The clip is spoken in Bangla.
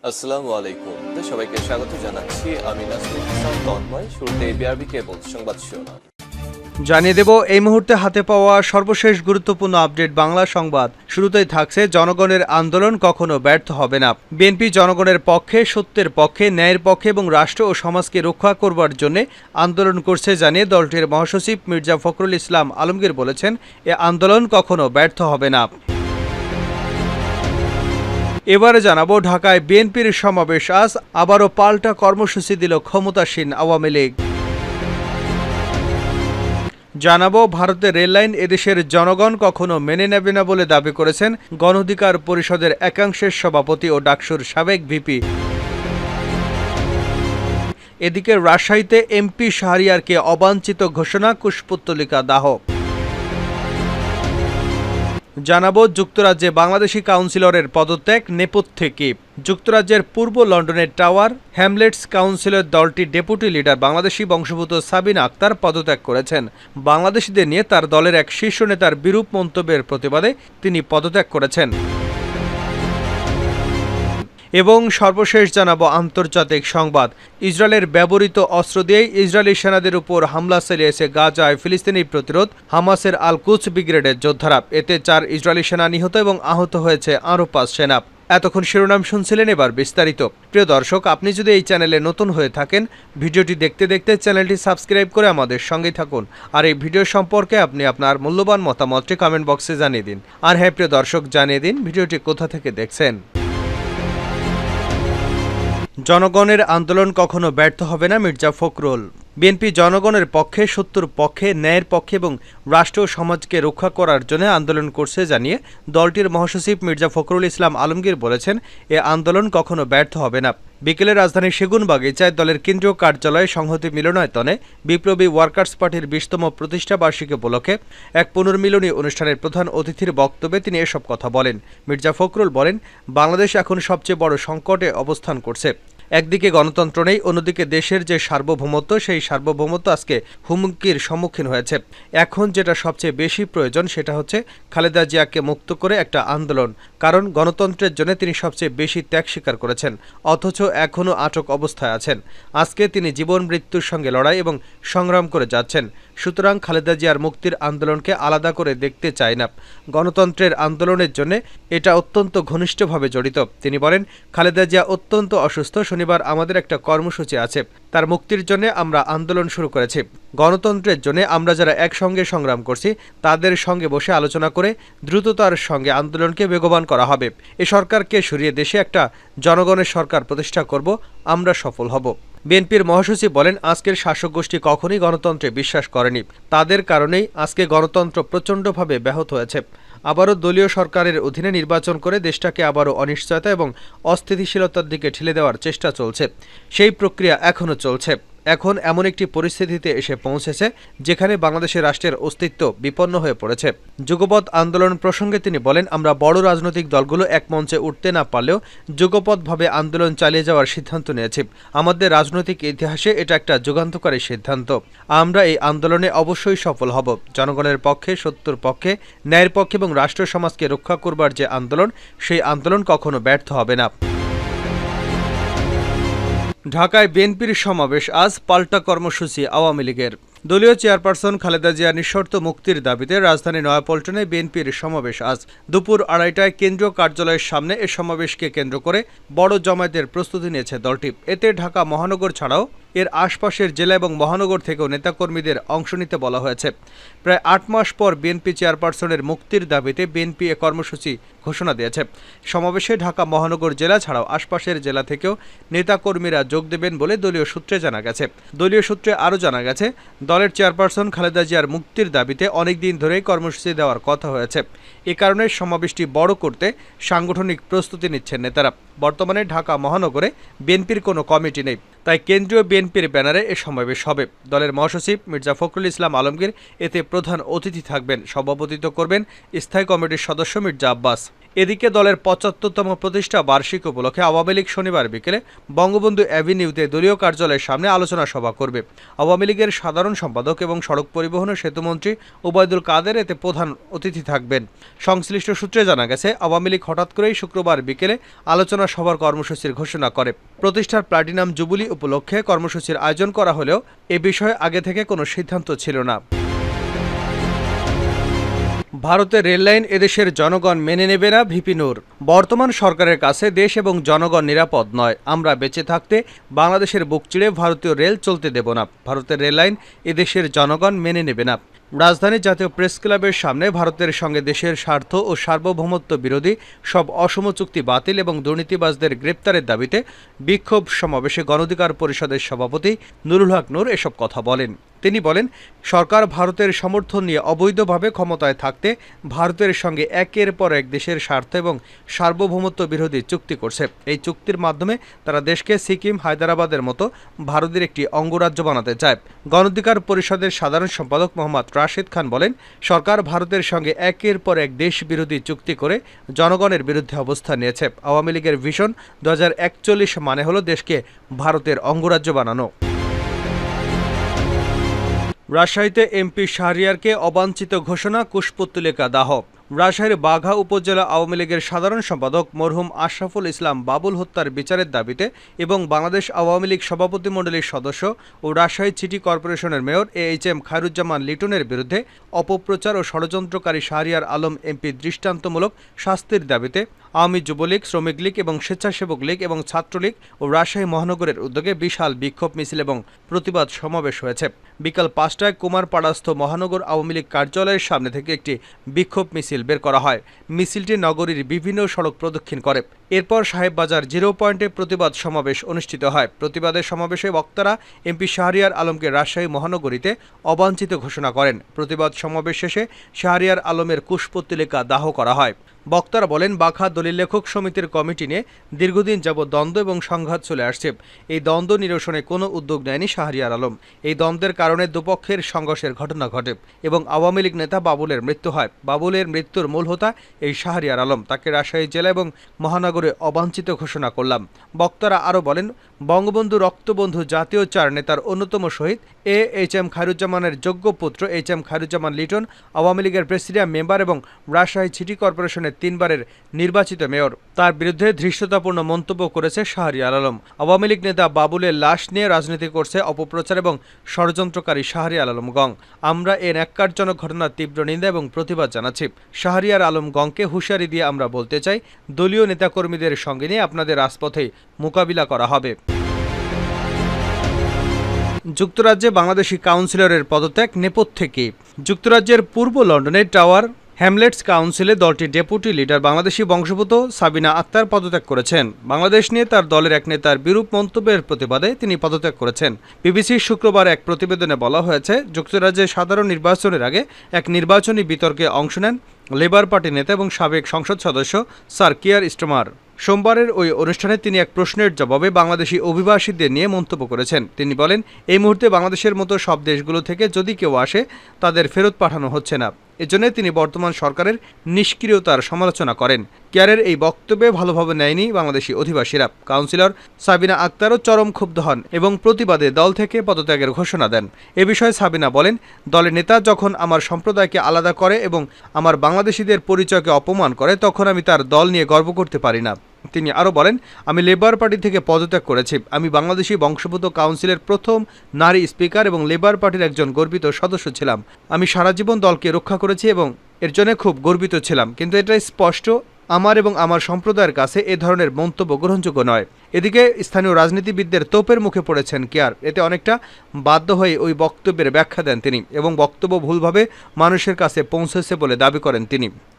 আসসালামু আলাইকুম। সবাইকে স্বাগত জানাচ্ছি। আমি নাসরুল ইসলাম তন্ময়। শুরুতে বিআরবি কেবল সংবাদ শিরোনাম জানিয়ে দেব এই মুহূর্তে হাতে পাওয়া সর্বশেষ গুরুত্বপূর্ণ আপডেট বাংলা সংবাদ। শুরুতেই থাকছে জনগণের আন্দোলন কখনো ব্যর্থ হবে না। বিএনপি জনগণের পক্ষে, সত্যের পক্ষে, ন্যায়ের পক্ষে এবং রাষ্ট্র ও সমাজকে রক্ষা করবার জন্য আন্দোলন করছে জানিয়ে দলটির মহাসচিব মির্জা ফখরুল ইসলাম আলমগীর বলেছেন, এ আন্দোলন কখনো ব্যর্থ হবে না। এবারে জানাবো ঢাকায় বিএনপির সমাবেশ আজ আবারও পাল্টা কর্মসূচি দিল ক্ষমতাসীন আওয়ামী লীগ। জানাবো ভারতের রেললাইন এদেশের জনগণ কখনো মেনে নেবে না বলে দাবি করেছেন গণ অধিকার পরিষদের একাংশের সভাপতি ও ডাকসুর সাবেক ভিপি। এদিকে রাজশাহীতে এমপি শাহরিয়ারকে অবাঞ্ছিত ঘোষণা, কুশপুত্তলিকা দাহ। জানাবো যুক্তরাজ্যে বাংলাদেশি কাউন্সিলরের পদত্যাগ নেপথ্যে কি। যুক্তরাজ্যের পূর্ব লন্ডনের টাওয়ার হ্যামলেটস কাউন্সিলের দলটির ডেপুটি লিডার বাংলাদেশি বংশোদ্ভূত সাবিনা আক্তার পদত্যাগ করেছেন। বাংলাদেশিদের নিয়ে তার দলের এক শীর্ষ নেতার বিরূপ মন্তব্যের প্রতিবাদে তিনি পদত্যাগ করেছেন। এবং সর্বশেষ জানাবো আন্তর্জাতিক সংবাদ। ইসরায়েলের ব্যবহৃত অস্ত্র দিয়েই ইসরায়েলি সেনাদের উপর হামলা চালিয়েছে গাজায় ফিলিস্তিনি প্রতিরোধ হামাসের আল কুদস ব্রিগেডের যোদ্ধারা। এতে 4 ইসরায়েলি সেনা নিহত এবং আহত হয়েছে আরও 5 সেনা। এতক্ষণ শিরোনাম শুনছিলেন, এবার বিস্তারিত। প্রিয় দর্শক, আপনি যদি এই চ্যানেলে নতুন হয়ে থাকেন, ভিডিওটি দেখতে দেখতে চ্যানেলটি সাবস্ক্রাইব করে আমাদের সঙ্গেই থাকুন। আর এই ভিডিও সম্পর্কে আপনি আপনার মূল্যবান মতামতটি কমেন্ট বক্সে জানিয়ে দিন। আর হ্যাঁ প্রিয় দর্শক, জানিয়ে দিন ভিডিওটি কোথা থেকে দেখছেন। জনগণের আন্দোলন কখনো ব্যর্থ হবে না, মির্জা ফখরুল। বিএনপি জনগণের পক্ষে, সত্যের পক্ষে, ন্যায়ের পক্ষে এবং রাষ্ট্র ও সমাজকে রক্ষা করার জন্য আন্দোলন করছে জানিয়ে দলটির মহাসচিব মির্জা ফখরুল ইসলাম আলমগীর বলেছেন, এ আন্দোলন কখনো ব্যর্থ হবে না। বিকেলে রাজধানীর সেগুনবাগিচায় দলের কেন্দ্রীয় কার্যালয়ে সংহতি মিলনায়তনে বিপ্লবী ওয়ার্কার্স পার্টির 20তম প্রতিষ্ঠা বার্ষিকী উপলক্ষে এক পুনর্মিলনী অনুষ্ঠানের প্রধান অতিথির বক্তব্যে তিনি এসব কথা বলেন। মির্জা ফখরুল বলেন, বাংলাদেশ এখন সবচেয়ে বড় সংকটে অবস্থান করছে। একদিকে গণতন্ত্র নেই, অন্যদিকে দেশের যে সার্বভৌমত্ব, সেই সার্বভৌমত্ব আজকে হুমকির সম্মুখীন হয়েছে। এখন যেটা সবচেয়ে বেশি প্রয়োজন সেটা হচ্ছে খালেদা জিয়াকে মুক্ত করে একটা আন্দোলন। কারণ গণতন্ত্রের জন্য তিনি সবচেয়ে বেশি ত্যাগ স্বীকার করেছেন, অথচ এখনও আটক অবস্থায় আছেন। আজকে তিনি জীবন মৃত্যুর সঙ্গে লড়াই এবং সংগ্রাম করে যাচ্ছেন। সুতরাং খালেদা জিয়ার মুক্তির আন্দোলনকে আলাদা করে দেখতে চায় না। গণতন্ত্রের আন্দোলনের জন্য এটা অত্যন্ত ঘনিষ্ঠভাবে জড়িত। তিনি বলেন, খালেদা জিয়া অত্যন্ত অসুস্থ। শনিবার আমাদের একটা কর্মসূচি আছে, তার মুক্তির জন্য আমরা আন্দোলন শুরু করেছি। গণতন্ত্রের জন্য আমরা যারা একসঙ্গে সংগ্রাম করছি তাদের সঙ্গে বসে আলোচনা করে দ্রুততার সঙ্গে আন্দোলনকে বেগবান করা হবে। এ সরকারকে সরিয়ে দেশে একটা জনগণের সরকার প্রতিষ্ঠা করব, আমরা সফল হব। বিএনপির মহাসচিব বলেন, আজকের শাসক গোষ্ঠী কখনোই গণতন্ত্রে বিশ্বাস করেনি। তাদের কারণেই আজকে গণতন্ত্র প্রচণ্ডভাবে ব্যাহত হয়েছে। আবারও দলীয় সরকারের অধীনে নির্বাচন করে দেশটাকে আবারও অনিশ্চয়তা এবং অস্থিতিশীলতার দিকে ঠেলে দেওয়ার চেষ্টা চলছে। সেই প্রক্রিয়া এখনও চলছে। এখন এমন একটি পরিস্থিতিতে এসে পৌঁছেছে যেখানে বাংলাদেশের রাষ্ট্রের অস্তিত্ব বিপন্ন হয়ে পড়েছে। যুগপৎ আন্দোলন প্রসঙ্গে তিনি বলেন, আমরা বড় রাজনৈতিক দলগুলো এক মঞ্চে উঠতে না পারলেও যুগপৎভাবে আন্দোলন চালিয়ে যাওয়ার সিদ্ধান্ত নিয়েছি। আমাদের রাজনৈতিক ইতিহাসে এটা একটা যুগান্তকারী সিদ্ধান্ত। আমরা এই আন্দোলনে অবশ্যই সফল হব। জনগণের পক্ষে, সত্যের পক্ষে, ন্যায়ের পক্ষে এবং রাষ্ট্র সমাজকে রক্ষা করবার যে আন্দোলন, সেই আন্দোলন কখনো ব্যর্থ হবে না। ঢাকায় বিএনপির সমাবেশ আজ, পাল্টা কর্মসূচি আওয়ামী লীগের। দলীয় চেয়ারপারসন খালেদা জিয়ার নিঃশর্ত মুক্তির দাবিতে রাজধানী নয়াপল্টনে বিএনপির সমাবেশ আজ দুপুর 2:30টায় কেন্দ্রীয় কার্যালয়ের সামনে। এ সমাবেশকে কেন্দ্র করে বড় জমায়েতের প্রস্তুতি নিয়েছে দলটি। এতে ঢাকা মহানগর ছাড়াও এর আশপাশের জেলা এবং মহানগর থেকেও নেতাকর্মীদের অংশ নিতে বলা হয়েছে। প্রায় 8 মাস পর বিএনপি চেয়ারপারসনের মুক্তির দাবিতে বিএনপি এ কর্মসূচি ঘোষণা দিয়েছে। সমাবেশে ঢাকা মহানগর জেলা ছাড়াও আশপাশের জেলা থেকেও নেতাকর্মীরা যোগ দেবেন বলে দলীয় সূত্রে জানা গেছে। দলীয় সূত্রে আরও জানা গেছে, দলের চেয়ারপারসন খালেদা জিয়ার মুক্তির দাবিতে অনেকদিন ধরেই কর্মসূচি দেওয়ার কথা হয়েছে। এ কারণে সমাবেশটি বড় করতে সাংগঠনিক প্রস্তুতি নিচ্ছেন নেতারা। বর্তমানে ঢাকা মহানগরে বিএনপির কোনো কমিটি নেই, তাই কেন্দ্রীয় বিএনপির ব্যানারে এ সমাবেশ হবে। দলের মহাসচিব মির্জা ফখরুল ইসলাম আলমগীর এতে প্রধান অতিথি থাকবেন। সভাপতিত্ব করবেন স্থায়ী কমিটির সদস্য মির্জা আব্বাস। এদিকে দলের ৭৫তম প্রতিষ্ঠা বার্ষিকী উপলক্ষে আওয়ামী লীগ শনিবার বিকেলে বঙ্গবন্ধু অ্যাভিনিউতে দলীয় কার্যালয়ের সামনে আলোচনা সভা করবে। আওয়ামী লীগের সাধারণ সম্পাদক এবং সড়ক পরিবহন ও সেতুমন্ত্রী ওবায়দুল কাদের এতে প্রধান অতিথি থাকবেন। সংশ্লিষ্ট সূত্রে জানা গেছে, আওয়ামী লীগ হঠাৎ করেই শুক্রবার বিকেলে আলোচনা সভার কর্মসূচির ঘোষণা করে। প্রতিষ্ঠার প্লাটিনাম জুবিলি উপলক্ষে কর্মসূচির আয়োজন করা হলেও এ বিষয়ে আগে থেকে কোনো সিদ্ধান্ত ছিল না। ভারতের রেললাইন এদেশের জনগণ মেনে নেবে না, ভিপি নূর। বর্তমান সরকারের কাছে দেশ এবং জনগণ নিরাপদ নয়। আমরা বেঁচে থাকতে বাংলাদেশের বুক চিরে ভারতীয় রেল চলতে দেব না। ভারতের রেললাইন এদেশের জনগণ মেনে নেবে না। রাজধানীর জাতীয় প্রেস ক্লাবের সামনে ভারতের সঙ্গে দেশের স্বার্থ ও সার্বভৌমত্ব বিরোধী সব অসম চুক্তি বাতিল এবং দুর্নীতিবাজদের গ্রেপ্তারের দাবিতে বিক্ষোভ সমাবেশে গণঅধিকার পরিষদের সভাপতি নুরুল হক নূর এসব কথা বলেন। তিনি বলেন, সরকার ভারতের সমর্থন নিয়ে অবৈধভাবে ক্ষমতায় থাকতে ভারতের সঙ্গে একের পর এক দেশের স্বার্থ এবং সার্বভৌমত্ব বিরোধী চুক্তি করছে। এই চুক্তির মাধ্যমে তারা দেশকে সিকিম, হায়দ্রাবাদের মতো ভারতের একটি অঙ্গরাজ্য বানাতে চায়। গণঅধিকার পরিষদের সাধারণ সম্পাদক মোহাম্মদ রাশেদ খান বলেন, সরকার ভারতের সঙ্গে একের পর এক দেশ বিরোধী চুক্তি করে জনগণের বিরুদ্ধে অবস্থান নিয়েছে। আওয়ামী লীগের ভিশন 2041 মানে হলো দেশকে ভারতের অঙ্গরাজ্য বানানো। রাজশাহীতে এমপি শাহরিয়ারকে অবাঞ্ছিত ঘোষণা, কুশপুত্তলিকা দাহ। রাজশাহীর বাঘা উপজেলা আওয়ামী লীগের সাধারণ সম্পাদক মরহুম আশরাফুল ইসলাম বাবুল হত্যার বিচারের দাবিতে এবং বাংলাদেশ আওয়ামী লীগ সভাপতিমণ্ডলীর সদস্য ও রাজশাহী সিটি কর্পোরেশনের মেয়র এইচ.এম. খায়রুজ্জামান লিটনের বিরুদ্ধে অপপ্রচার ও ষড়যন্ত্রকারী শাহরিয়ার আলম এমপি দৃষ্টান্তমূলক শাস্তির দাবিতে আওয়ামী যুবলীগ, শ্রমিক লীগ এবং স্বেচ্ছাসেবক লীগ এবং ছাত্রলীগ ও রাজশাহী মহানগরের উদ্যোগে বিশাল বিক্ষোভ মিছিল এবং প্রতিবাদ সমাবেশ হয়েছে। বিকাল 5টায় কুমারপাড়াস্থ মহানগর আওয়ামী লীগ কার্যালয়ের সামনে থেকে একটি বিক্ষোভ মিছিল বের করা হয়। মিছিলটি নগরীর বিভিন্ন সড়ক প্রদক্ষিণ করে। এরপর সাহেববাজার 0 পয়েন্টে প্রতিবাদ সমাবেশ অনুষ্ঠিত হয়। প্রতিবাদের সমাবেশে বক্তারা এমপি শাহরিয়ার আলমকে রাজশাহী মহানগরীতে অবাঞ্ছিত ঘোষণা করেন। প্রতিবাদ সমাবেশ শেষে শাহরিয়ার আলমের কুশপুত্তলিকা দাহ করা হয়। বক্তারা বলেন, বাঘা দলিল লেখক সমিতির কমিটি নিয়ে দীর্ঘদিন যাবৎ দ্বন্দ্ব এবং সংঘাত চলে আসছে। এই দ্বন্দ্ব নিরসনে কোনো উদ্যোগ নেয়নি শাহরিয়ার আলম। এই দ্বন্দ্বের কারণে দুপক্ষের সংঘর্ষের ঘটনা ঘটে এবং আওয়ামী লীগ নেতা বাবুলের মৃত্যু হয়। বাবুলের মৃত্যুর মূল হোতা এই শাহরিয়ার আলম। তাকে রাজশাহী জেলা এবং মহানগরে অবাঞ্ছিত ঘোষণা করলাম। বক্তারা আরও বলেন, বঙ্গবন্ধু রক্তবন্ধু জাতীয় 4 নেতার অন্যতম শহীদ এইচ.এম. খায়রুজ্জামানের যোগ্য পুত্র এইচ.এম. খায়রুজ্জামান লিটন আওয়ামী লীগের প্রেসিডিয়াম মেম্বার এবং রাজশাহী সিটি কর্পোরেশনের 3 বারের নির্বাচিত মেয়র। তার বিরুদ্ধে ধৃষ্টতাপূর্ণ মন্তব্য করেছে শাহরিয়ার আলম। আওয়ামী লীগ নেতা বাবুলের লাশ নিয়ে রাজনীতি করছে অপপ্রচার এবং ষড়যন্ত্রকারী শাহরিয়ার আলম গং। আমরা এর ন্যাক্কারজনক ঘটনার তীব্র নিন্দা এবং প্রতিবাদ জানাচ্ছি। শাহরিয়ার আলম গংকে হুঁশিয়ারি দিয়ে আমরা বলতে চাই, দলীয় নেতাকর্মীদের সঙ্গে নিয়ে আপনাদের রাজপথে মোকাবিলা করা হবে। যুক্তরাজ্যে বাংলাদেশি কাউন্সিলরের পদত্যাগ নেপথ্যে। যুক্তরাজ্যের পূর্ব লন্ডনের টাওয়ার হ্যামলেটস কাউন্সিলে দলটির ডেপুটি লিডার বাংলাদেশি বংশোদ্ভূত সাবিনা আক্তার পদত্যাগ করেছেন। বাংলাদেশ নিয়ে তার দলের এক নেতার বিরূপ মন্তব্যের প্রতিবাদে তিনি পদত্যাগ করেছেন। বিবিসির শুক্রবার এক প্রতিবেদনে বলা হয়েছে, যুক্তরাজ্যের সাধারণ নির্বাচনের আগে এক নির্বাচনী বিতর্কে অংশ নেন লেবার পার্টি নেতা এবং সাবেক সংসদ সদস্য স্যার কিয়ার স্টারমার। সোমবারের ওই অনুষ্ঠানে তিনি এক প্রশ্নের জবাবে বাংলাদেশি অভিবাসীদের নিয়ে মন্তব্য করেছেন। তিনি বলেন, এই মুহূর্তে বাংলাদেশের মতো সব দেশগুলো থেকে যদি কেউ আসে, তাদের ফেরত পাঠানো হচ্ছে না। এজন্য তিনি বর্তমান সরকারের নিষ্ক্রিয়তার সমালোচনা করেন। কেয়ারের এই বক্তব্যে ভালোভাবে নেয়নি বাংলাদেশি অধিবাসীরা। কাউন্সিলর সাবিনা আক্তারও চরম ক্ষুব্ধ হন এবং প্রতিবাদে দল থেকে পদত্যাগের ঘোষণা দেন। এ বিষয়ে সাবিনা বলেন, দলের নেতা যখন আমার সম্প্রদায়কে আলাদা করে এবং আমার বাংলাদেশিদের পরিচয়কে অপমান করে, তখন আমি তার দল নিয়ে গর্ব করতে পারি না। তিনি আরও বলেন, আমি লেবার পার্টি থেকে পদত্যাগ করেছি। আমি বাংলাদেশি বংশোদ্ভূত কাউন্সিলের প্রথম নারী স্পিকার এবং লেবার পার্টির একজন গর্বিত সদস্য ছিলাম। আমি সারা জীবন দলকে রক্ষা করেছি এবং এর জন্য খুব গর্বিত ছিলাম। কিন্তু এটাই স্পষ্ট, আমার এবং আমার সম্প্রদায়ের কাছে এ ধরনের মন্তব্য গ্রহণযোগ্য নয়। এদিকে স্থানীয় রাজনীতিবিদদের তোপের মুখে পড়েছেন কেয়ার। এতে অনেকটা বাধ্য হয়ে ওই বক্তব্যের ব্যাখ্যা দেন তিনি এবং বক্তব্য ভুলভাবে মানুষের কাছে পৌঁছেছে বলে দাবি করেন তিনি।